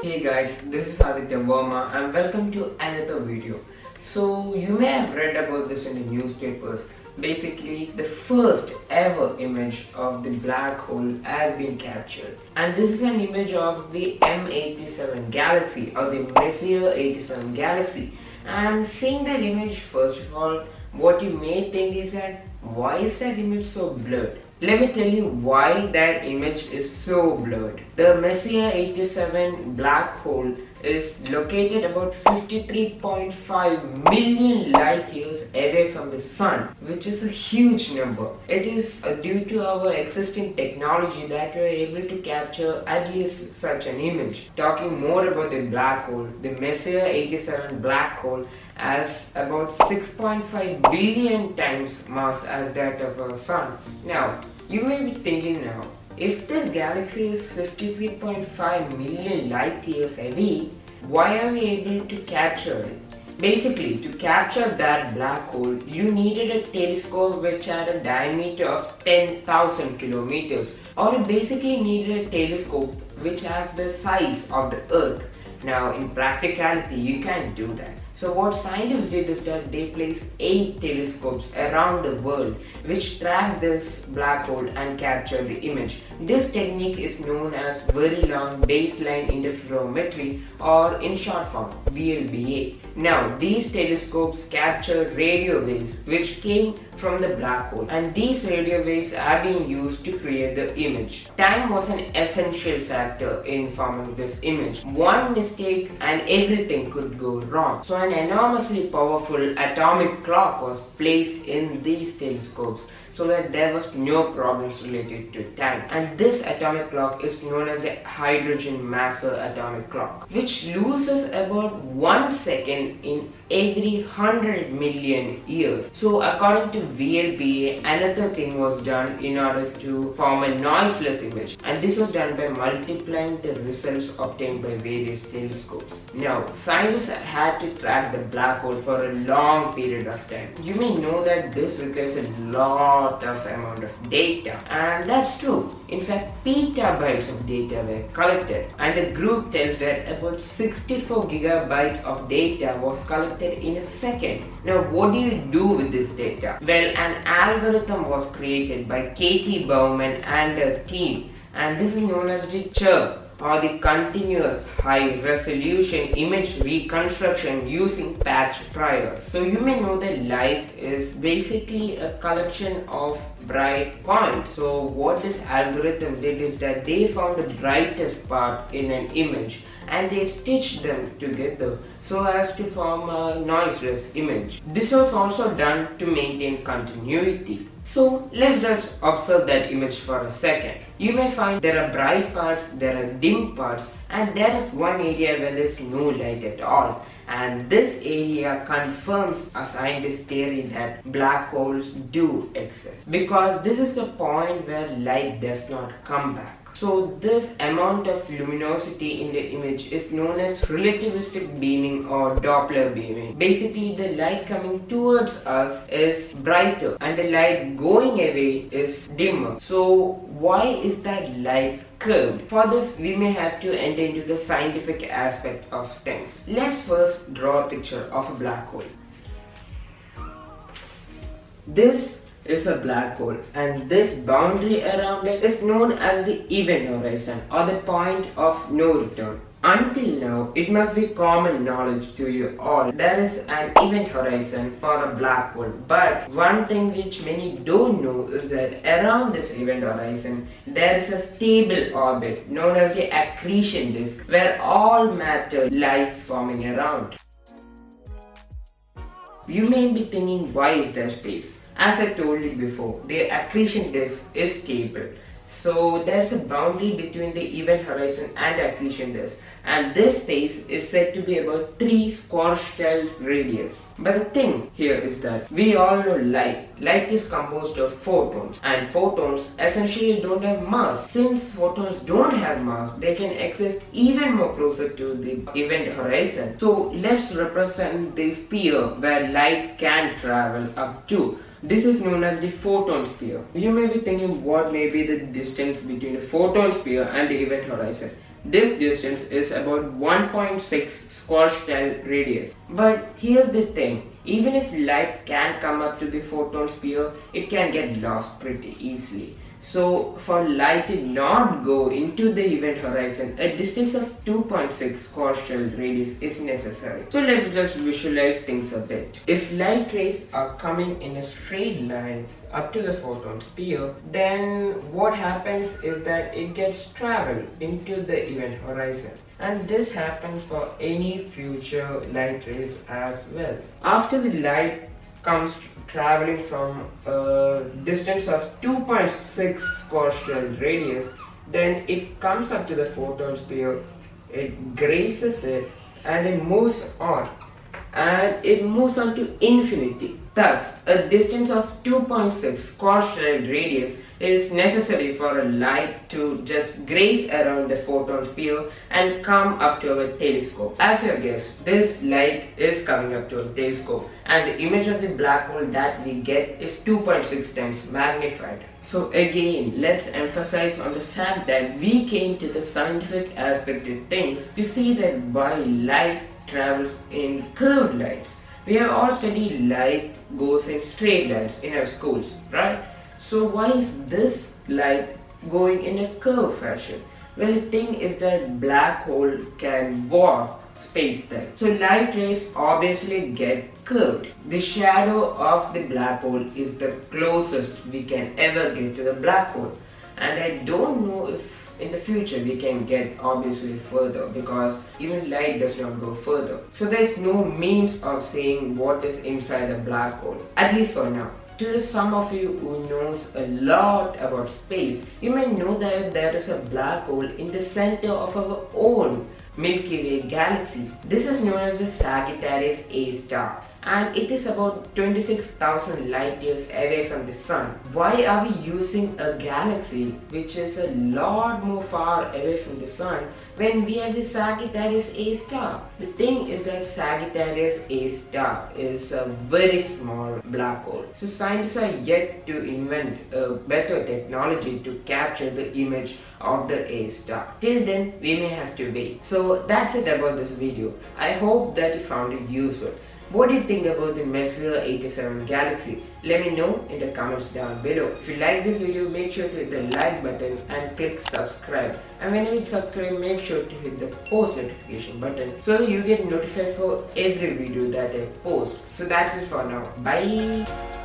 Hey guys, this is Bouman and welcome to another video. So you may have read about this in the newspapers. Basically, the first ever image of the black hole has been captured. And this is an image of the M87 galaxy or the Messier 87 galaxy. And seeing that image, first of all, what you may think is that why is that image so blurred? Let me tell you why that image is so blurred. The Messier 87 black hole is located about 53.5 million light years away from the sun, which is a huge number. It is due to our existing technology that we are able to capture at least such an image. Talking more about the black hole, the Messier 87 black hole has about 6.5 billion times mass as that of our sun. Now, you may be thinking now, if this galaxy is 53.5 million light years away, why are we able to capture it? Basically, to capture that black hole, you needed a telescope which had a diameter of 10,000 kilometers, or you basically needed a telescope which has the size of the Earth. Now, in practicality, you can't do that. So what scientists did is that they placed 8 telescopes around the world which tracked this black hole and captured the image. This technique is known as Very Long Baseline Interferometry, or in short form VLBA. Now these telescopes captured radio waves which came from the black hole, and these radio waves are being used to create the image. Time was an essential factor in forming this image. One mistake and everything could go wrong. So an enormously powerful atomic clock was placed in these telescopes so that there was no problems related to time. And this atomic clock is known as the hydrogen maser atomic clock, which loses about 1 second in every 100 million years. So according to VLBA, another thing was done in order to form a noiseless image, and this was done by multiplying the results obtained by various telescopes. Now, scientists had to track the black hole for a long period of time. You may know that this requires a lot of amount of data, and that's true. In fact, petabytes of data were collected, and the group tells that about 64 gigabytes of data was collected in a second. Now, what do you do with this data? Well, an algorithm was created by Bouman and her team, and this is known as the CHIRP, or the continuous high resolution image reconstruction using patch priors. So you may know that light is basically a collection of bright points. So what this algorithm did is that they found the brightest part in an image and they stitched them together so as to form a noiseless image. This was also done to maintain continuity. So let's just observe that image for a second. You may find there are bright parts, there are dim parts, and there is one area where there is no light at all. And this area confirms a scientist's theory that black holes do exist, because this is the point where light does not come back. So this amount of luminosity in the image is known as relativistic beaming or Doppler beaming. Basically, the light coming towards us is brighter and the light going away is dimmer. So why is that light curved? For this, we may have to enter into the scientific aspect of things. Let's first draw a picture of a black hole. This is a black hole, and this boundary around it is known as the event horizon, or the point of no return. Until now, it must be common knowledge to you all there is an event horizon for a black hole. But one thing which many don't know is that around this event horizon there is a stable orbit known as the accretion disk, where all matter lies forming around. You may be thinking, why is there space? As I told you before, the accretion disk is stable. So there's a boundary between the event horizon and accretion disk, and this space is said to be about 3 Schwarzschild radius. But the thing here is that we all know light. Light is composed of photons, and photons essentially don't have mass. Since photons don't have mass, they can exist even more closer to the event horizon. So let's represent the sphere where light can travel up to. This is known as the photon sphere. You may be thinking what may be the distance between the photon sphere and the event horizon. This distance is about 1.6 Schwarzschild radius. But here's the thing, even if light can come up to the photon sphere, it can get lost pretty easily. So for light to not go into the event horizon, a distance of 2.6 Schwarzschild radius is necessary. So let's just visualize things a bit. If light rays are coming in a straight line up to the photon sphere, then what happens is that it gets traveled into the event horizon. And this happens for any future light rays as well. After the light comes traveling from a distance of 2.6 Schwarzschild radius, then it comes up to the photon sphere, it grazes it, and it moves on. And it moves on to infinity. Thus, a distance of 2.6 Schwarzschild radius is necessary for a light to just graze around the photon sphere and come up to our telescope. As you guessed, this light is coming up to our telescope, and the image of the black hole that we get is 2.6 times magnified. So again, let's emphasize on the fact that we came to the scientific aspect of things to see that why light travels in curved lines. We have all studied light goes in straight lines in our schools, right? So why is this light going in a curved fashion? Well, the thing is that black hole can warp space-time. So light rays obviously get curved. The shadow of the black hole is the closest we can ever get to the black hole. And I don't know if in the future we can get obviously further, because even light does not go further. So there is no means of saying what is inside a black hole, at least for now. To some of you who knows a lot about space, you may know that there is a black hole in the center of our own Milky Way galaxy. This is known as the Sagittarius A star, and it is about 26,000 light years away from the Sun. Why are we using a galaxy which is a lot more far away from the Sun when we have the Sagittarius A star? The thing is that Sagittarius A star is a very small black hole. So scientists are yet to invent a better technology to capture the image of the A star. Till then, we may have to wait. So that's it about this video. I hope that you found it useful. What do you think about the Messier 87 galaxy? Let me know in the comments down below. If you like this video, make sure to hit the like button and click subscribe. And when you hit subscribe, make sure to hit the post notification button so that you get notified for every video that I post. So that's it for now. Bye.